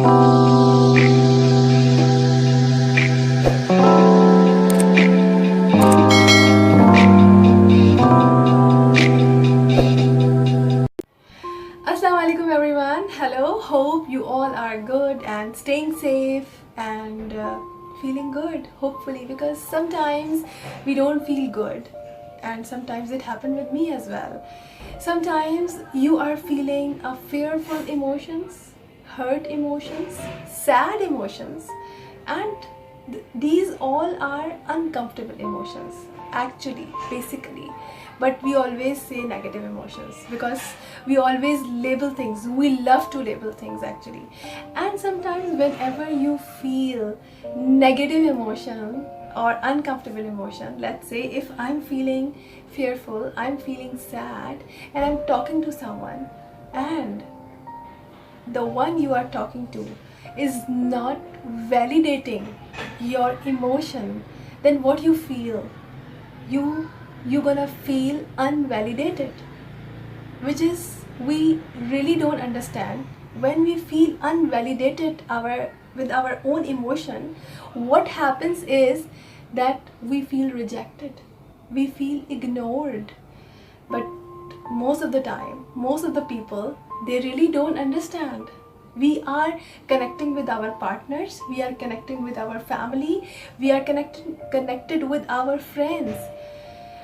Assalamualaikum everyone. Hello, hope you all are good and staying safe and feeling good, hopefully, because sometimes we don't feel good and sometimes it happened with me as well. Sometimes you are feeling a fearful emotions, hurt emotions, sad emotions, and these all are uncomfortable emotions actually, basically. But we always say negative emotions because we always label things. We love to label things actually. And sometimes whenever you feel negative emotion or uncomfortable emotion, let's say if I'm feeling fearful, I'm feeling sad, and I'm talking to someone, and the one you are talking to is not validating your emotion, then what you feel, you're gonna feel unvalidated, which is we really don't understand. When we feel unvalidated with our own emotion, what happens is that we feel rejected, we feel ignored. But most of the time, most of the people, they really don't understand. We are connecting with our partners, we are connecting with our family, we are connected with our friends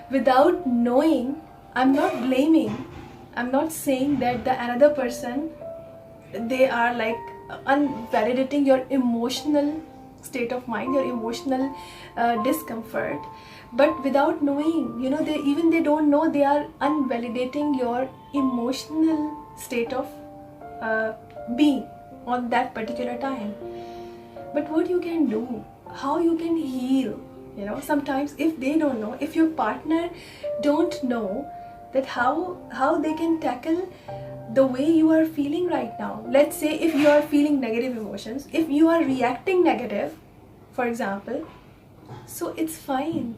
without knowing. I'm not blaming, I'm not saying that the another person, they are like unvalidating your emotional state of mind, your emotional discomfort. But without knowing, they don't know they are unvalidating your emotional state of being on that particular time. But what you can do, how you can heal, sometimes if they don't know, if your partner don't know, that how they can tackle the way you are feeling right now. Let's say if you are feeling negative emotions, if you are reacting negative, for example, so it's fine.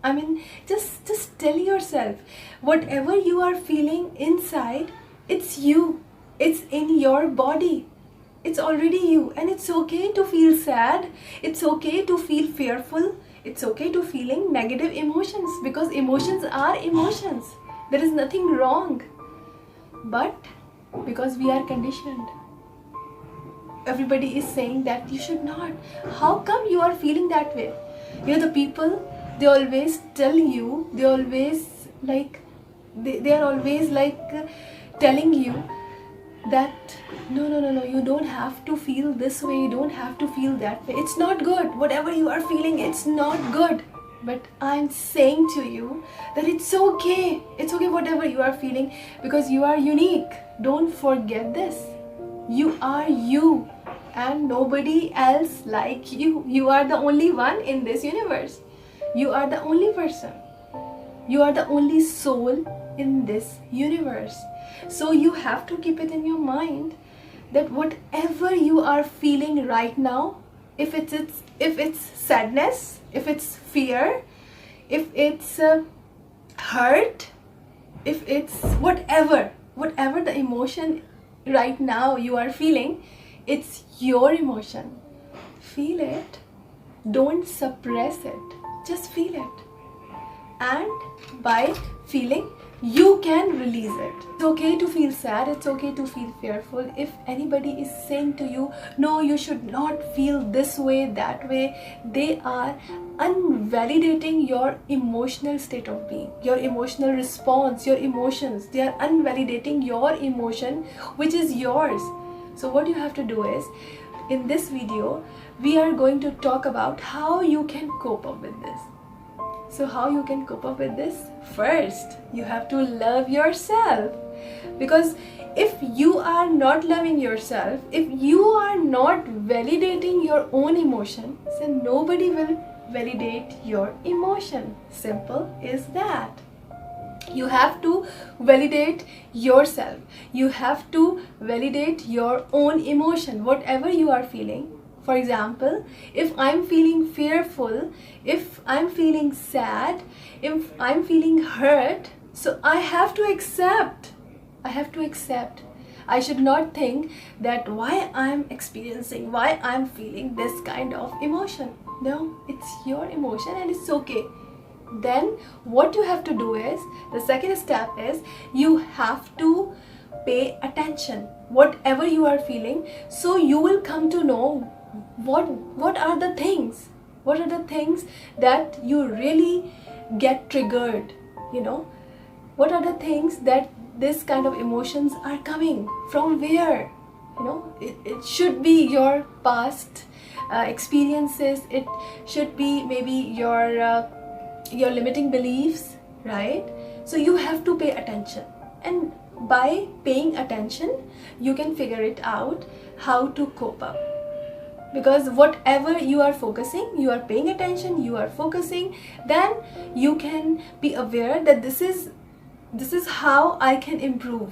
I mean, just tell yourself, whatever you are feeling inside, it's you, it's in your body, it's already you. And it's okay to feel sad, it's okay to feel fearful, it's okay to feeling negative emotions, because emotions are emotions, there is nothing wrong. But because we are conditioned, everybody is saying that you should not. How come you are feeling that way? The people, they always tell you, they always like, they are always like telling you that no, you don't have to feel this way, you don't have to feel that way, it's not good, whatever you are feeling, it's not good. But I'm saying to you that it's okay, it's okay whatever you are feeling, because you are unique. Don't forget this, you are you and nobody else like you. You are the only one in this universe, you are the only person, you are the only soul in this universe. So you have to keep it in your mind that whatever you are feeling right now, if it's sadness, if it's fear, if it's hurt, if it's whatever the emotion right now you are feeling, it's your emotion. Feel it, don't suppress it, just feel it. And by feeling, you can release it. It's okay to feel sad, it's okay to feel fearful. If anybody is saying to you, no, you should not feel this way, that way, they are unvalidating your emotional state of being, your emotional response, your emotions. They are unvalidating your emotion, which is yours. So what you have to do is, in this video, we are going to talk about how you can cope up with this. So how you can cope up with this? First, you have to love yourself. Because if you are not loving yourself, if you are not validating your own emotion, then nobody will validate your emotion. Simple is that. You have to validate yourself. You have to validate your own emotion, whatever you are feeling. For example, if I'm feeling fearful, if I'm feeling sad, if I'm feeling hurt, so I have to accept. I should not think that why I'm experiencing, why I'm feeling this kind of emotion. No, it's your emotion and it's okay. Then what you have to do is, the second step is, you have to pay attention whatever you are feeling. So you will come to know what are the things, what are the things that you really get triggered, you know, what are the things that this kind of emotions are coming from, where, you know, it should be your past experiences, it should be maybe your limiting beliefs, right? So you have to pay attention, and by paying attention you can figure it out how to cope up. Because whatever you are focusing, you are paying attention, you are focusing, then you can be aware that this is how I can improve.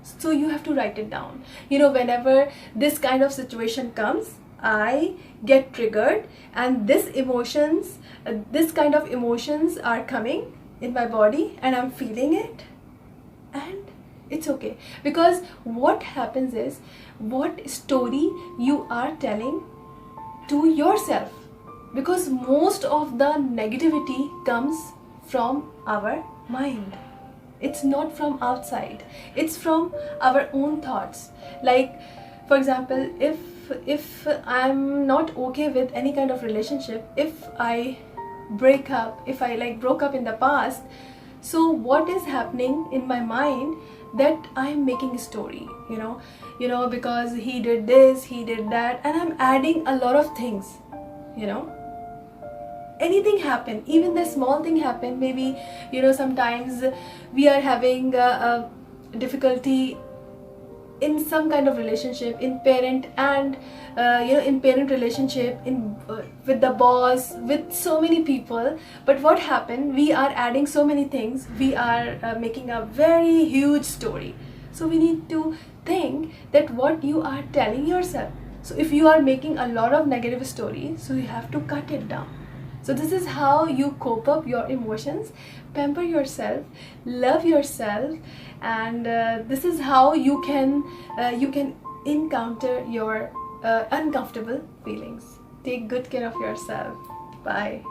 So you have to write it down. You know, whenever this kind of situation comes, I get triggered, and this kind of emotions are coming in my body, and I'm feeling it, and it's okay. Because what happens is, what story you are telling to yourself, because most of the negativity comes from our mind. It's not from outside, it's from our own thoughts. Like, for example, if I'm not okay with any kind of relationship, if I broke up in the past, so what is happening in my mind, that I'm making a story, you know, because he did this, he did that, and I'm adding a lot of things, you know. Anything happen, even the small thing happen, maybe, you know, sometimes we are having a difficulty in some kind of relationship, in parent and in parent relationship, in with the boss, with so many people. But what happened, we are adding so many things, we are making a very huge story. So we need to think that what you are telling yourself. So if you are making a lot of negative stories, so you have to cut it down. So this is how you cope up your emotions, pamper yourself, love yourself, and this is how you can encounter your uncomfortable feelings. Take good care of yourself. Bye.